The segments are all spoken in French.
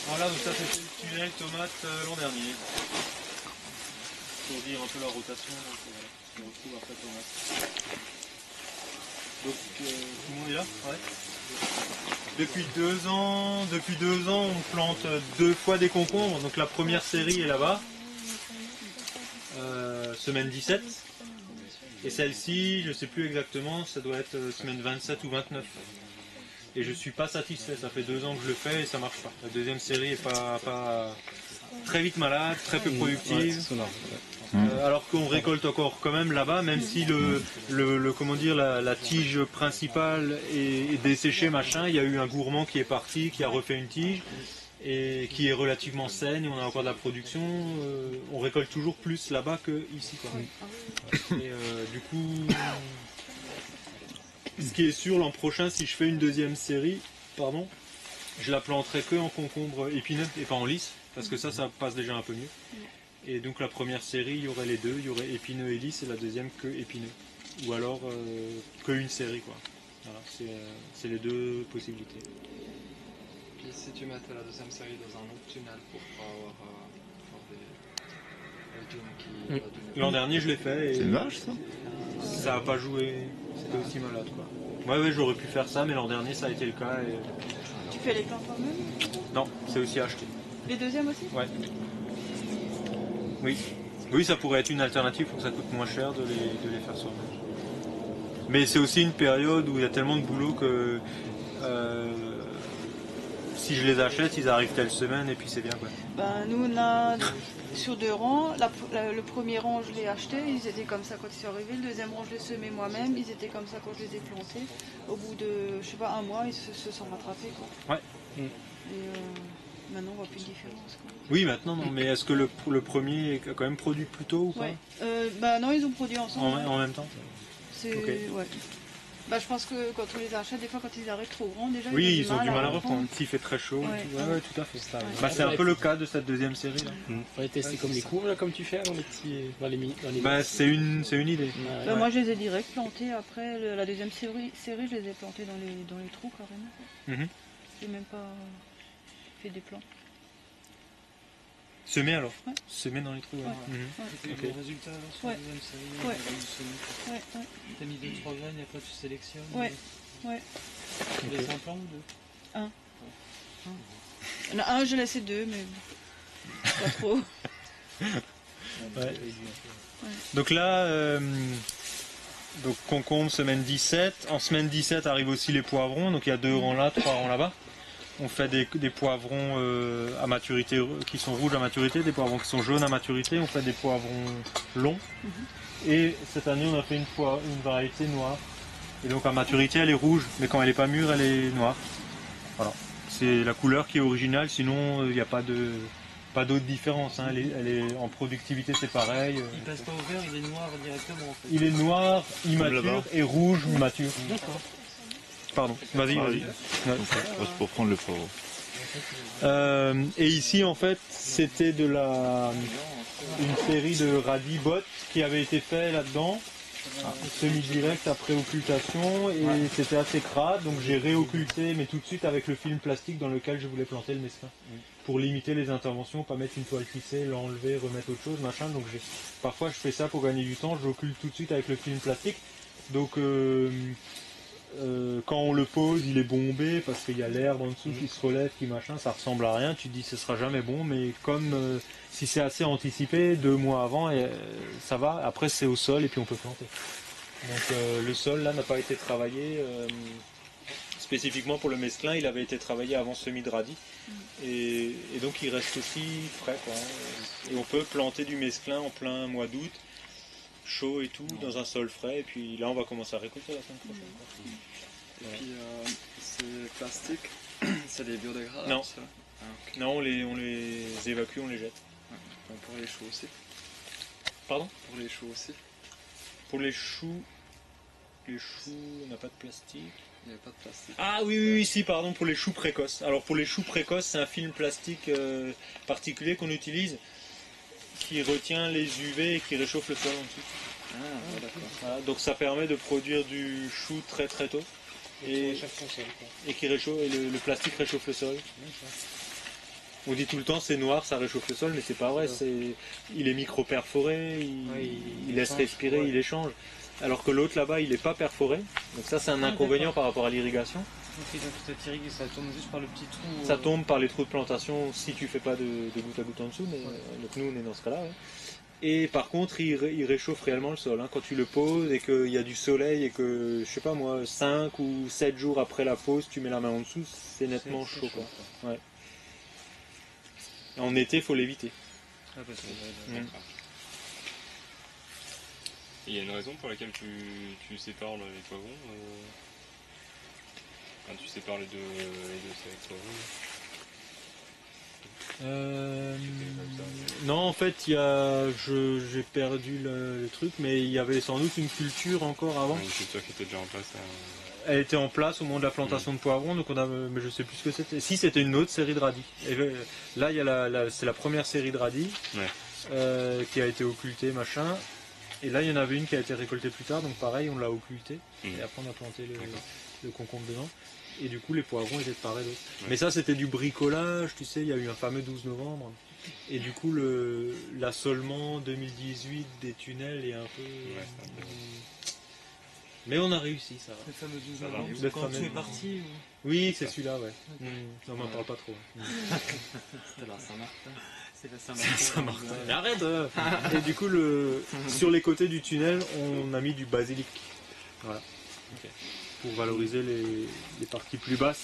Voilà, donc ça c'était le tunnel tomate l'an dernier. Pour dire un peu la rotation, donc voilà, on retrouve après tomate. Donc tout le monde est là? Ouais. Depuis 2 ans, on plante 2 fois des concombres. Donc la première série est là-bas, semaine 17. Et celle-ci, je ne sais plus exactement, ça doit être semaine 27 ou 29. Et je ne suis pas satisfait, ça fait 2 ans que je le fais et ça ne marche pas. La deuxième série est pas très vite malade, très peu productive. Alors qu'on récolte encore quand même là-bas, même si comment dire, la tige principale est desséchée, machin, il y a eu un gourmand qui est parti, qui a refait une tige, et qui est relativement saine, et on a encore de la production, on récolte toujours plus là-bas qu'ici. Et du coup, ce qui est sûr, l'an prochain, si je fais une deuxième série, je la planterai que en concombre épineux et pas en lisse, parce que ça passe déjà un peu mieux. Et donc la première série, il y aurait les deux, il y aurait épineux et lisse, et la deuxième que épineux. Ou alors que une série, quoi. Voilà, c'est les deux possibilités. Puis si tu mettais la deuxième série dans un autre tunnel pour pas avoir des légumes qui... L'an dernier, je l'ai fait. C'est une vache, ça? Ça n'a pas joué, c'était aussi malade, quoi. Ouais, j'aurais pu faire ça, mais l'an dernier, ça a été le cas. Et... Tu fais les plants toi-même? Non, c'est aussi acheté. Les deuxièmes aussi? Ouais. Oui, ça pourrait être une alternative pour que ça coûte moins cher de les faire soi-même. Mais c'est aussi une période où il y a tellement de boulot que si je les achète, ils arrivent telle semaine et puis c'est bien, quoi. Ben, nous on a sur 2 rangs, le premier rang je l'ai acheté, ils étaient comme ça quand ils sont arrivés, le deuxième rang je l'ai semé moi-même, ils étaient comme ça quand je les ai plantés. Au bout de, je sais pas, 1 mois, ils se sont rattrapés, quoi. Ouais. Et maintenant on voit plus de différence, quoi. Oui, maintenant non, mais est-ce que le premier a quand même produit plus tôt ou pas? Ouais. Bah non, ils ont produit ensemble. En même temps. C'est Okay. ouais. Bah, je pense que quand on les achète, des fois quand ils arrivent trop grands, déjà oui, ils ont du mal à reprendre. reprendre. S'il fait très chaud, ouais, tout à fait. Ça, bah, c'est un peu le cas de cette deuxième série là. Il faudrait tester comme les cours là, comme tu fais dans les petits, dans les bah, c'est une idée. Bah, moi, je les ai direct plantés. Après la deuxième série, je les ai plantés dans les trous carrément. J'ai même pas fait des plants. Semer alors? Ouais. Semer dans les trous. C'était Okay. le résultat alors, sur la deuxième série. T'as mis 2-3 graines et après tu sélectionnes. Ouais. Tu laisses un plant ou 2? Un. Il y en a un, j'ai laissé 2, mais pas trop. Donc là, donc concombre semaine 17. En semaine 17 arrivent aussi les poivrons. Donc il y a 2 rangs là, 3 rangs là-bas. On fait des poivrons à maturité qui sont rouges à maturité, des poivrons qui sont jaunes à maturité. On fait des poivrons longs. Et cette année, on a fait une variété noire. Et donc à maturité, elle est rouge, mais quand elle n'est pas mûre, elle est noire. Voilà. C'est la couleur qui est originale, sinon il n'y a pas d'autre différence. Hein. Elle est en productivité, c'est pareil. Il passe pas au vert, il est noir directement en fait. Il est noir, immature, et rouge, mature. D'accord. Pardon, vas-y. C'est pour prendre le poivre. Et ici, en fait, c'était une série de radis bottes qui avait été fait là-dedans. Semi-direct après occultation, et c'était assez crade, donc j'ai réocculté, mais tout de suite avec le film plastique dans lequel je voulais planter le mesclin. Pour limiter les interventions, pas mettre une toile tissée, l'enlever, remettre autre chose, machin. Donc parfois je fais ça pour gagner du temps, j'occulte tout de suite avec le film plastique. Donc quand on le pose, il est bombé parce qu'il y a l'herbe en dessous qui se relève, qui machin, ça ressemble à rien. Tu te dis ce sera jamais bon, mais comme si c'est assez anticipé, 2 mois avant, ça va. Après c'est au sol et puis on peut planter. Donc le sol là n'a pas été travaillé spécifiquement pour le mesclin, il avait été travaillé avant semis de radis. Et donc il reste aussi frais, quoi. Et on peut planter du mesclin en plein mois d'août, chaud et tout, dans un sol frais, et puis là on va commencer à récolter la semaine prochaine. Et puis c'est plastique, c'est des biodégradables? Non, ça? Ah, okay. Non, on les évacue, on les jette. Ouais. Pour les choux aussi? Pardon? Pour les choux aussi? Pour les choux, on n'a pas de plastique. Il n'y a pas de plastique. Ah oui, si, pardon, pour les choux précoces. Alors pour les choux précoces, c'est un film plastique particulier qu'on utilise, qui retient les UV et qui réchauffe le sol en dessous. Ah, d'accord. Voilà, donc ça permet de produire du chou très très tôt. et, et qui réchauffe, et le plastique réchauffe le sol. On dit tout le temps c'est noir, ça réchauffe le sol, mais c'est pas vrai. Il est micro-perforé, il laisse respirer, il échange. Alors que l'autre là-bas, il n'est pas perforé. Donc ça, c'est un inconvénient par rapport à l'irrigation. Ok, donc cette irrigation, ça tombe juste par le petit trou. Ça tombe par les trous de plantation si tu fais pas de goutte à goutte en dessous. Mais donc nous, on est dans ce cas-là. Ouais. Et par contre, il réchauffe réellement le sol. Hein. Quand tu le poses et qu'il y a du soleil et que, je sais pas moi, 5 ou 7 jours après la pose, tu mets la main en dessous, c'est nettement chaud. Quoi. Ouais. En été, il faut l'éviter. Ah, parce que, Il y a une raison pour laquelle tu sépares les poivrons enfin, tu sépares les deux avec poivrons. Non, en fait, j'ai perdu le truc, mais il y avait sans doute une culture encore avant. Une culture qui était déjà en place. Elle était en place au moment de la plantation de poivrons, donc mais je sais plus ce que c'était. Si, c'était une autre série de radis. Et là, il y a c'est la première série de radis qui a été occultée, machin. Et là, il y en avait une qui a été récoltée plus tard, donc pareil, on l'a occultée. Et après, on a planté le concombre dedans. Et du coup, les poivrons étaient de part et d'autre. Mais ça, c'était du bricolage, tu sais, il y a eu un fameux 12 novembre. Et du coup, l'assolement 2018 des tunnels est un peu... Mais on a réussi, ça va. le fameux 12 Ça va. novembre, Le quand fameux- tu es parti Oui, c'est celui-là, ouais. On m'en parle pas trop. C'est la Saint-Martin. C'est la Saint-Martin. Mais arrête Et du coup, sur les côtés du tunnel, on a mis du basilic. Voilà. Pour valoriser les parties plus basses.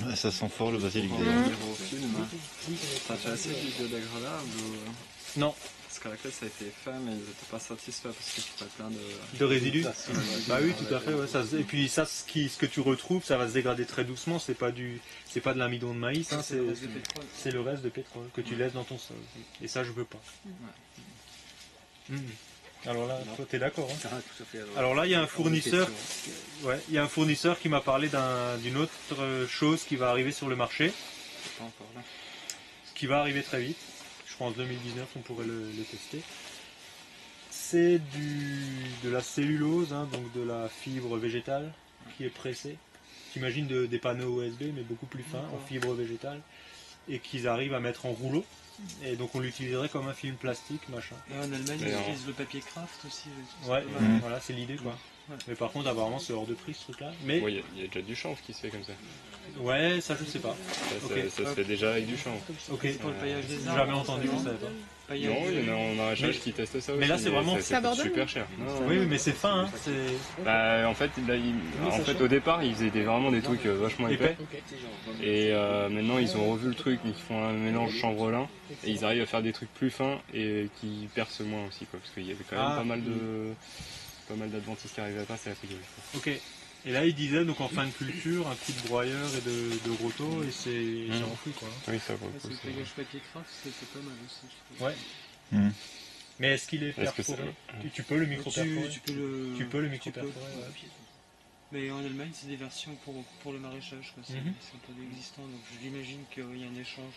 Ouais, ça sent fort le basilic. Pour d'ailleurs. revenir au film, t'as fait assez de biodégradable ou... Non. Parce qu'à la classe ça a été fait, mais ils n'étaient pas satisfaits parce qu'il y avait plein de... De résidus. Bah oui, tout à fait. Ouais, et puis ça, ce que tu retrouves, ça va se dégrader très doucement. C'est pas de l'amidon de maïs, hein, c'est le reste de pétrole que tu laisses dans ton sol. Et ça, je veux pas. Alors là, toi, t'es d'accord, hein. tout à fait. Alors là, il y a un fournisseur. Ouais, il y a un fournisseur qui m'a parlé d'une autre chose qui va arriver sur le marché, Pas encore là. qui va arriver très vite. Je pense 2019, on pourrait le tester. C'est de la cellulose, hein, donc de la fibre végétale qui est pressée. T'imagines des panneaux USB, mais beaucoup plus fins, en fibre végétale, et qu'ils arrivent à mettre en rouleau. Et donc on l'utiliserait comme un film plastique, machin. Et en Allemagne, ils D'ailleurs. utilisent le papier craft aussi. Ouais, voilà, c'est l'idée, quoi. Ouais. Mais par contre, apparemment, c'est hors de prix, ce truc-là. Mais Il y a déjà du chanvre qui se fait comme ça. ouais, ça, je sais pas. Ça se fait déjà avec du chanvre. Ok. Pour le paillage des arbres. Jamais entendu, je savais pas. Paillage Non, il y en a en maraîchage Mais- qui testent ça aussi. mais là, c'est vraiment- ça coûte abordable. super cher. Oui, mais c'est fin, hein. C'est Bah, en fait, au départ, ils faisaient vraiment des trucs vachement épais. épais. Et maintenant, ils ont revu le truc, ils font un mélange chanvre-lin. Et ils arrivent à faire des trucs plus fins et qui percent moins aussi, quoi. Parce qu'il y avait quand même pas mal d'adventistes qui arrivaient à passer à frigo. Ok. Et là, il disait, donc en fin de culture, un coup de broyeur et de roto, et c'est enfui, quoi. Oui, ça, pour le Parce coup, que le c'est... paillage papier craft, c'est pas mal aussi, je trouve. Ouais. Hmm. Mais est-ce qu'il est Est-ce que perforé c'est- tu peux le micro-perforer. Tu peux le... Tu peux le tu micro-perforer, peux. ouais. Mais en Allemagne, c'est des versions pour le maraîchage, quoi. C'est pas existant, donc j'imagine qu'il y a un échange.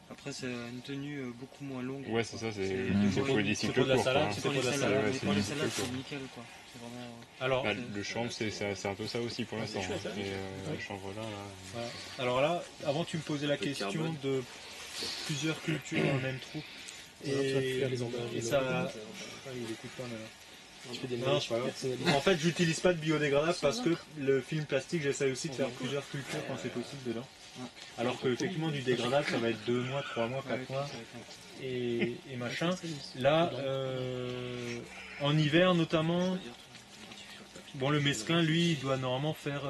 Après, c'est une tenue beaucoup moins longue. Ouais, c'est ça, c'est C'est pour des cycles pour de la courts, salade, quoi. c'est Pour les pour de la salades, salade. mais pour les c'est salades, nickel, c'est nickel, quoi. C'est vraiment... Alors, Bah, le chanvre, c'est un peu ça aussi pour l'instant. Et le chanvre-là, là... voilà. Alors là, avant, tu me posais la question de plusieurs cultures dans le même trou. Et ça... il écoute pas, maintenant. Non, en fait, j'utilise pas de biodégradable parce que le film plastique, j'essaie aussi de faire plusieurs cultures quand c'est possible dedans. Alors que effectivement du dégradable, ça va être 2 mois, 3 mois, 4 mois et machin. Là, en hiver notamment, bon, le mesclin, lui, il doit normalement faire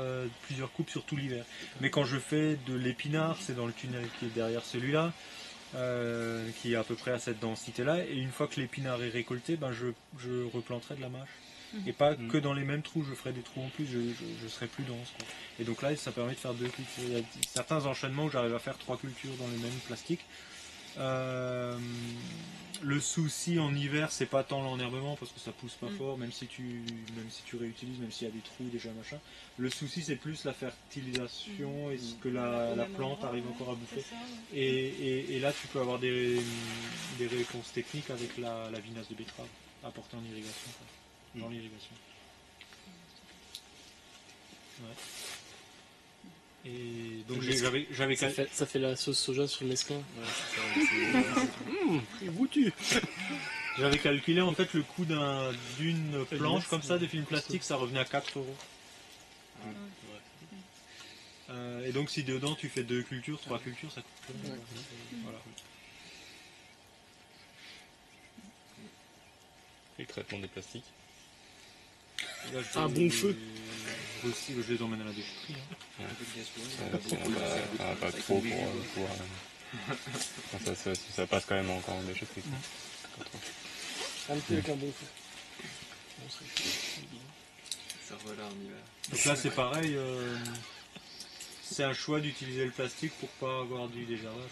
plusieurs coupes sur tout l'hiver. Mais quand je fais de l'épinard, c'est dans le tunnel qui est derrière celui-là. Qui est à peu près à cette densité-là, et une fois que l'épinard est récolté, ben je replanterai de la mâche. Et pas que dans les mêmes trous, je ferai des trous en plus, je serai plus dense, quoi. Et donc là, ça permet de faire 2 cultures. Il y a certains enchaînements où j'arrive à faire 3 cultures dans le même plastique. Le souci en hiver, c'est pas tant l'enherbement parce que ça pousse pas fort, même si tu réutilises, même s'il y a des trous déjà machin. Le souci, c'est plus la fertilisation et ce que la plante arrive encore à bouffer. Et là, tu peux avoir des réponses techniques avec la vinasse de betterave apportée en irrigation, quoi, dans l'irrigation. Et donc j'avais Ça fait la sauce soja sur le mesclun. Ouais, c'est ça, Et goûtu. J'avais calculé en fait le coût d'une planche comme ça de film plastique, ça revenait à 4 euros. Et donc si dedans tu fais 2 cultures, 3 cultures, ça coûte combien? Voilà. Et le traitement des plastiques. Là, Un bon feu. Aussi, je les emmène à la déchetterie. Hein. Pas trop pour ça passe quand même encore en déchetterie. Un peu avec un bon feu. Ça voilà en hiver. Donc là c'est pareil, c'est un choix d'utiliser le plastique pour pas avoir du désherbage.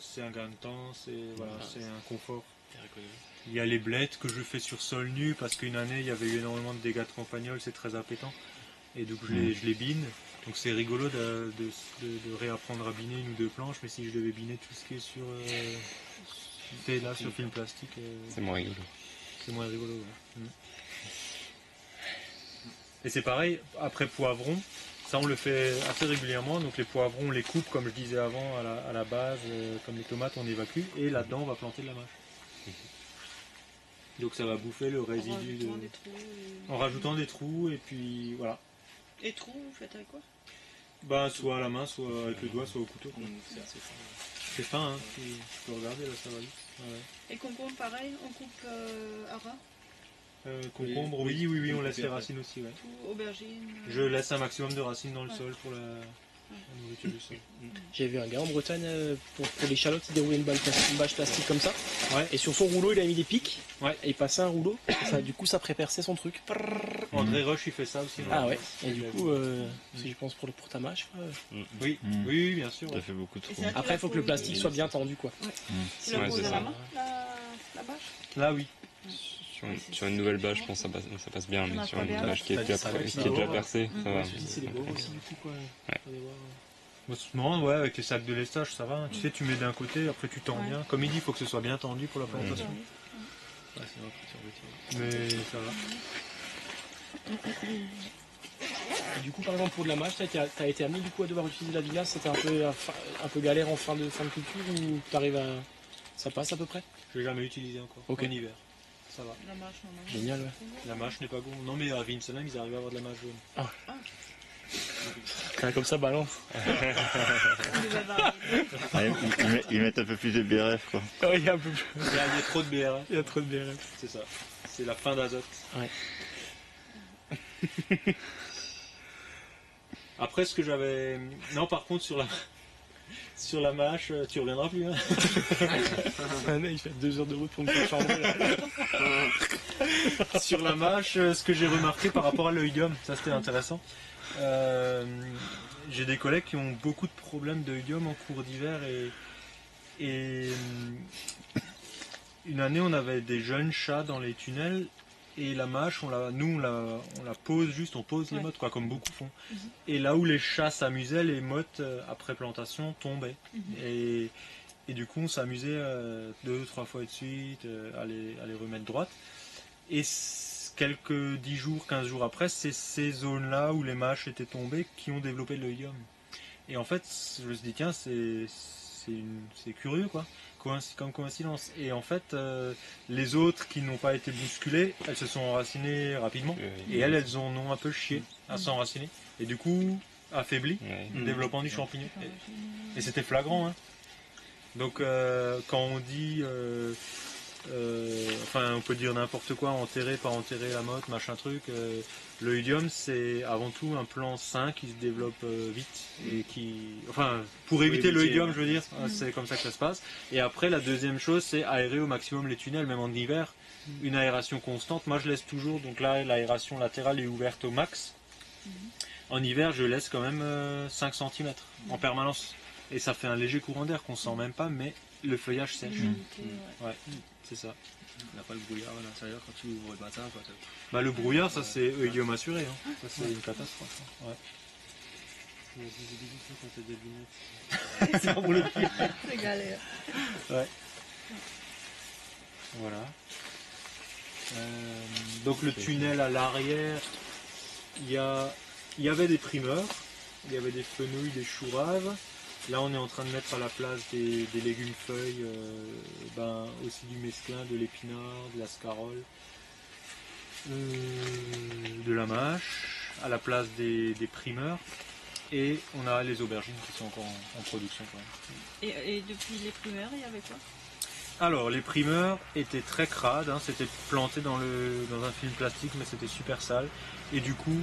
C'est un gain de temps, c'est un confort. Il y a les blettes que je fais sur sol nu parce qu'une année il y avait eu énormément de dégâts de campagnol, c'est très appétant. Et donc je les bine. Donc c'est rigolo de réapprendre à biner 1 ou 2 planches, mais si je devais biner tout ce qui est sur film plastique, C'est moins rigolo. c'est moins rigolo. Ouais. Et c'est pareil, après poivrons, ça on le fait assez régulièrement. Donc les poivrons on les coupe comme je disais avant à la base, comme les tomates on évacue, et là-dedans on va planter de la mâche. Donc ça va bouffer le résidu en rajoutant des trous, et puis voilà. Et trous, vous faites avec quoi? Bah soit à la main, soit avec le doigt, soit au couteau. C'est fin, hein, tu peux regarder là, ça va vite. Ouais. Et concombre, pareil, on coupe à ras, Concombre, oui, on laisse les racines aussi. Ouais. tout, aubergine. Je laisse un maximum de racines dans le sol pour la nourriture du sol. J'ai vu un gars en Bretagne pour les échalotes, il déroulait une bâche plastique comme ça. Ouais. Et sur son rouleau, il a mis des pics. Ouais. Et il passait un rouleau. Et ça, du coup, ça préperçait son truc. André Roche il fait ça aussi. Ah ouais. Et du coup, si je pense pour ta mâche. Oui, bien sûr. Ça Ouais. fait beaucoup trop. Et ça, Après, il faut que le plastique soit bien tendu, quoi. Tu la Ouais, poses c'est à ça. la main, la bâche? Là, oui. Sur une nouvelle bâche, je pense que ça passe bien, mais Ça sur va une bien. bâche qui est déjà percée, ça va. Le souci, c'est les bords aussi, du coup, quoi. Non, ouais, avec les sacs de lestage, ça va. Hein. Tu sais, tu mets d'un côté, après tu tends bien. Comme il dit, il faut que ce soit bien tendu pour la plantation. Mais ça va. Et du coup, par exemple, pour de la mâche, t'as été amené du coup à devoir utiliser la vinasse. C'était un peu galère en fin de culture ou t'arrives à. Ça passe à peu près? Je l'ai jamais utilisé encore. Ok. En hiver. Ça va. La mâche, non, non. Génial, ouais. La mâche n'est pas bon. Non, mais à Vincennes, ils arrivent à avoir de la mâche jaune. Comme ça, balance. Ils mettent un peu plus de BRF, quoi. Ouais, il y a un peu plus. Il y a trop de BRF. Il y a trop de BRF. C'est ça. C'est la fin d'azote. Ouais. Après, ce que j'avais. Non, par contre, sur la mâche, tu reviendras plus. Hein. Il fait 2 heures de route pour me faire chambrer. Sur la mâche, ce que j'ai remarqué par rapport à l'oïdium, ça c'était intéressant. J'ai des collègues qui ont beaucoup de problèmes d'oïdium en cours d'hiver et une année on avait des jeunes chats dans les tunnels et la mâche on la pose juste, on pose les mottes quoi, comme beaucoup font. Et là où les chats s'amusaient, les mottes après plantation tombaient. Et du coup on s'amusait 2 ou 3 fois de suite à les remettre droites. Et quelques 10 jours, 15 jours après, c'est ces zones-là où les mâches étaient tombées qui ont développé l'oïdium. Et en fait, je me suis dit, tiens, c'est curieux, quoi, comme coïncidence. Et en fait, les autres qui n'ont pas été bousculées, elles se sont enracinées rapidement. Et elles en ont un peu chié à s'enraciner. Et du coup, affaiblies, développant du champignon. Et c'était flagrant, hein. Donc, quand on dit... enfin, on peut dire n'importe quoi, enterrer, pas enterrer la motte, machin truc. L'oïdium, c'est avant tout un plan sain qui se développe vite et enfin, pour éviter l'oïdium, je veux dire, c'est comme ça que ça se passe. Et après, la deuxième chose, c'est aérer au maximum les tunnels, même en hiver, une aération constante. Moi, je laisse toujours, donc là, l'aération latérale est ouverte au max. En hiver, je laisse quand même 5 cm en permanence. Et ça fait un léger courant d'air qu'on sent même pas, mais le feuillage sèche. Ouais, c'est ça. Il n'y a pas le brouillard à l'intérieur quand tu ouvres le matin. Quoi. Bah, le brouillard, ça c'est oïdium assuré. Hein. Ça c'est une catastrophe. Hein. Ouais. Ça roule le pied. C'est galère. Ouais. Voilà. Donc le tunnel à l'arrière, il y a il y avait des primeurs, il y avait des fenouilles, des choux raves. Là, on est en train de mettre à la place des légumes feuilles, aussi du mesclin, de l'épinard, de la scarole, de la mâche, à la place des primeurs. Et on a les aubergines qui sont encore en production quand même. Et depuis les primeurs, il y avait quoi? Alors, les primeurs étaient très crades, hein, c'était planté dans un film plastique, mais c'était super sale. Et du coup,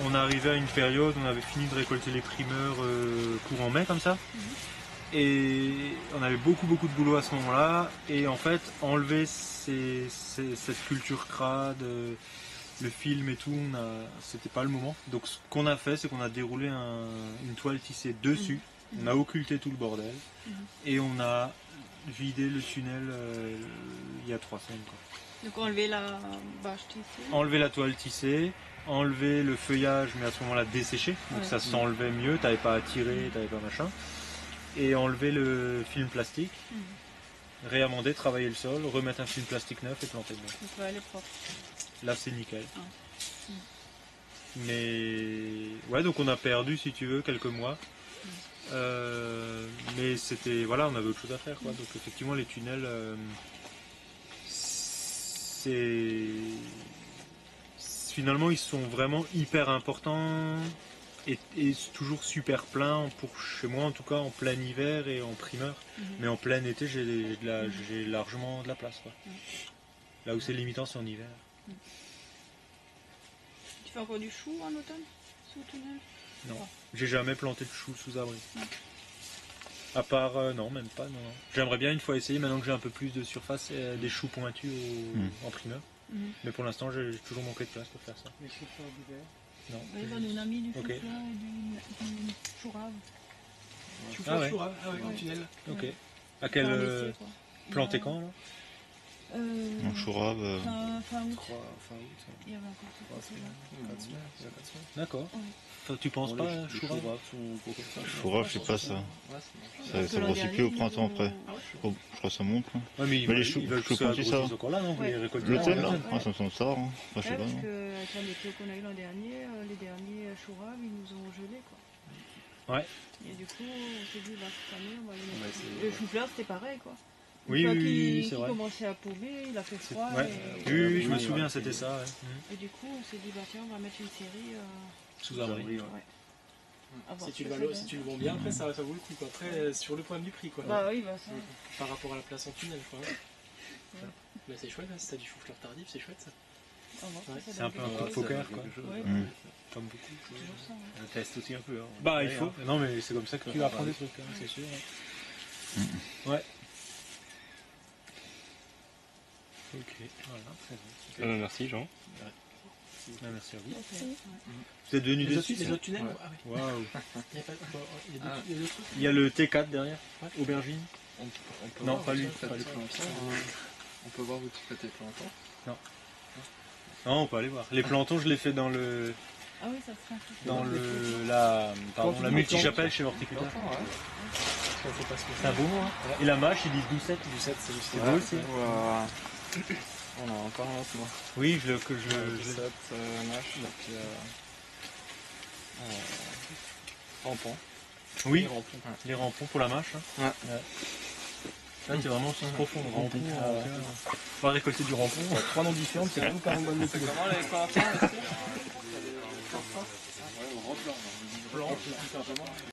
on arrivait à une période où on avait fini de récolter les primeurs courant mai, comme ça. Et on avait beaucoup de boulot à ce moment-là. Et en fait, enlever cette culture crade, le film et tout, c'était pas le moment. Donc ce qu'on a fait, c'est qu'on a déroulé une toile tissée dessus. On a occulté tout le bordel. Et on a vidé le tunnel il y a 3 semaines. Quoi. Donc enlever la bâche tissée. Enlever la toile tissée, enlever le feuillage, mais à ce moment-là dessécher. Donc ça s'enlevait mieux, t'avais pas à tirer, t'avais pas machin. Et enlever le film plastique. Réamender, travailler le sol, remettre un film plastique neuf et planter le neuf. Donc là, elle est propre. Là c'est nickel. Mais ouais, donc on a perdu, si tu veux, quelques mois. Mais c'était, voilà, on avait autre chose à faire, quoi. Donc effectivement les tunnels, finalement ils sont vraiment hyper importants et toujours super pleins, pour chez moi en tout cas, en plein hiver et en primeur. Mais en plein été j'ai largement de la place, quoi. Là où c'est limitant, c'est en hiver. Tu fais encore du chou en automne sous le tunnel? Non, j'ai jamais planté de choux sous abri. À part, non, même pas, non. J'aimerais bien une fois essayer, maintenant que j'ai un peu plus de surface, des choux pointus en primeur. Mais pour l'instant, j'ai toujours manqué de place pour faire ça. Les chauffeurs d'hiver. Non. Oui, bah, nous on a mis du Ok. chou-fleur et du chou rave. Ah ouais. En tunnel. Ok. À quel Enfin, laisser, quoi. planté quand alors? En chou rave, Fin août. Fin août. Il y avait encore tout ça là. 4 semaines. Il y a 4 semaines. D'accord. Ouais. Enfin, tu penses pas à chou rave? chou rave, je sais pas ça. Ouais, c'est bon. Ça grossit plus au printemps après. Je crois que ça monte. Hein. Ouais, mais Mais les choux pointus, ça va. encore là, non? Vous Ouais. les récoltez L'hôtel là, là l'automne. ça me semble ça. Hein. Enfin, je sais Ouais, pas. parce Non. qu'avec la météo qu'on a eu l'an dernier, les derniers choux raves, ils nous ont gelé, quoi. Ouais. Et du coup, on s'est dit, bah, cette année, on va les mettre. Ouais, c'est- Le chou-fleur, c'était pareil, quoi. Une Oui, fois oui, qu'il c'est vrai. commençait à paumer, il a fait froid. Ouais. Et... Oui, je me souviens, c'était ça. Ouais. Et du coup, on s'est dit, bah tiens, on va mettre une série. Sous abri. Ouais. À voir Si tu, ce le que valo- ça si donne. tu le vends bien, après ça vaut le coup. Quoi. Après, sur le point du prix, quoi. Bah oui, bah ça. Par rapport à la place en tunnel, quoi. Mais c'est chouette, hein, si t'as du chou-fleur tardif, c'est chouette ça. On va voir ce que ça C'est un donne. peu un coup de poker, quoi. Ouais, Comme beaucoup. c'est toujours ça. hein. On teste aussi un peu. Hein. Bah, il faut. Non, mais c'est comme ça que tu apprends des trucs, hein, c'est sûr. Ouais. Ok, voilà, très bien. Merci Jean. Ah, merci à vous. Ok, ouais. Vous êtes venu Les dessus, autres tunnels Ouais. Ah ouais. Waouh. Il y a pas il y a Ah. d'autres trucs. Il y a le T4 derrière, aubergine. On peut Non, voir pas où lui, tu fais pas tes lui. plantons. On peut voir où tu fais tes plantons. Non, on peut aller voir. Les plantons, je les fais dans le, Ah oui, ça serait un truc. la multi-chapelle chez l'horticulteur. Plantons, ouais. Ça, c'est pas ce que C'est un beau mot, hein. Et la mâche, ils disent 12-7. Du 7, c'est juste. C'est beau aussi. On a encore un autre, moi. Oui, je le. 7 mâche, et puis rampon. Oui, Les rampons. les rampons pour la mâche. Hein. Ouais. Là, c'est vraiment profond. Rampon. On va récolter du rampon. 3 noms différents, c'est vraiment pas un bon C'est comment les plantons?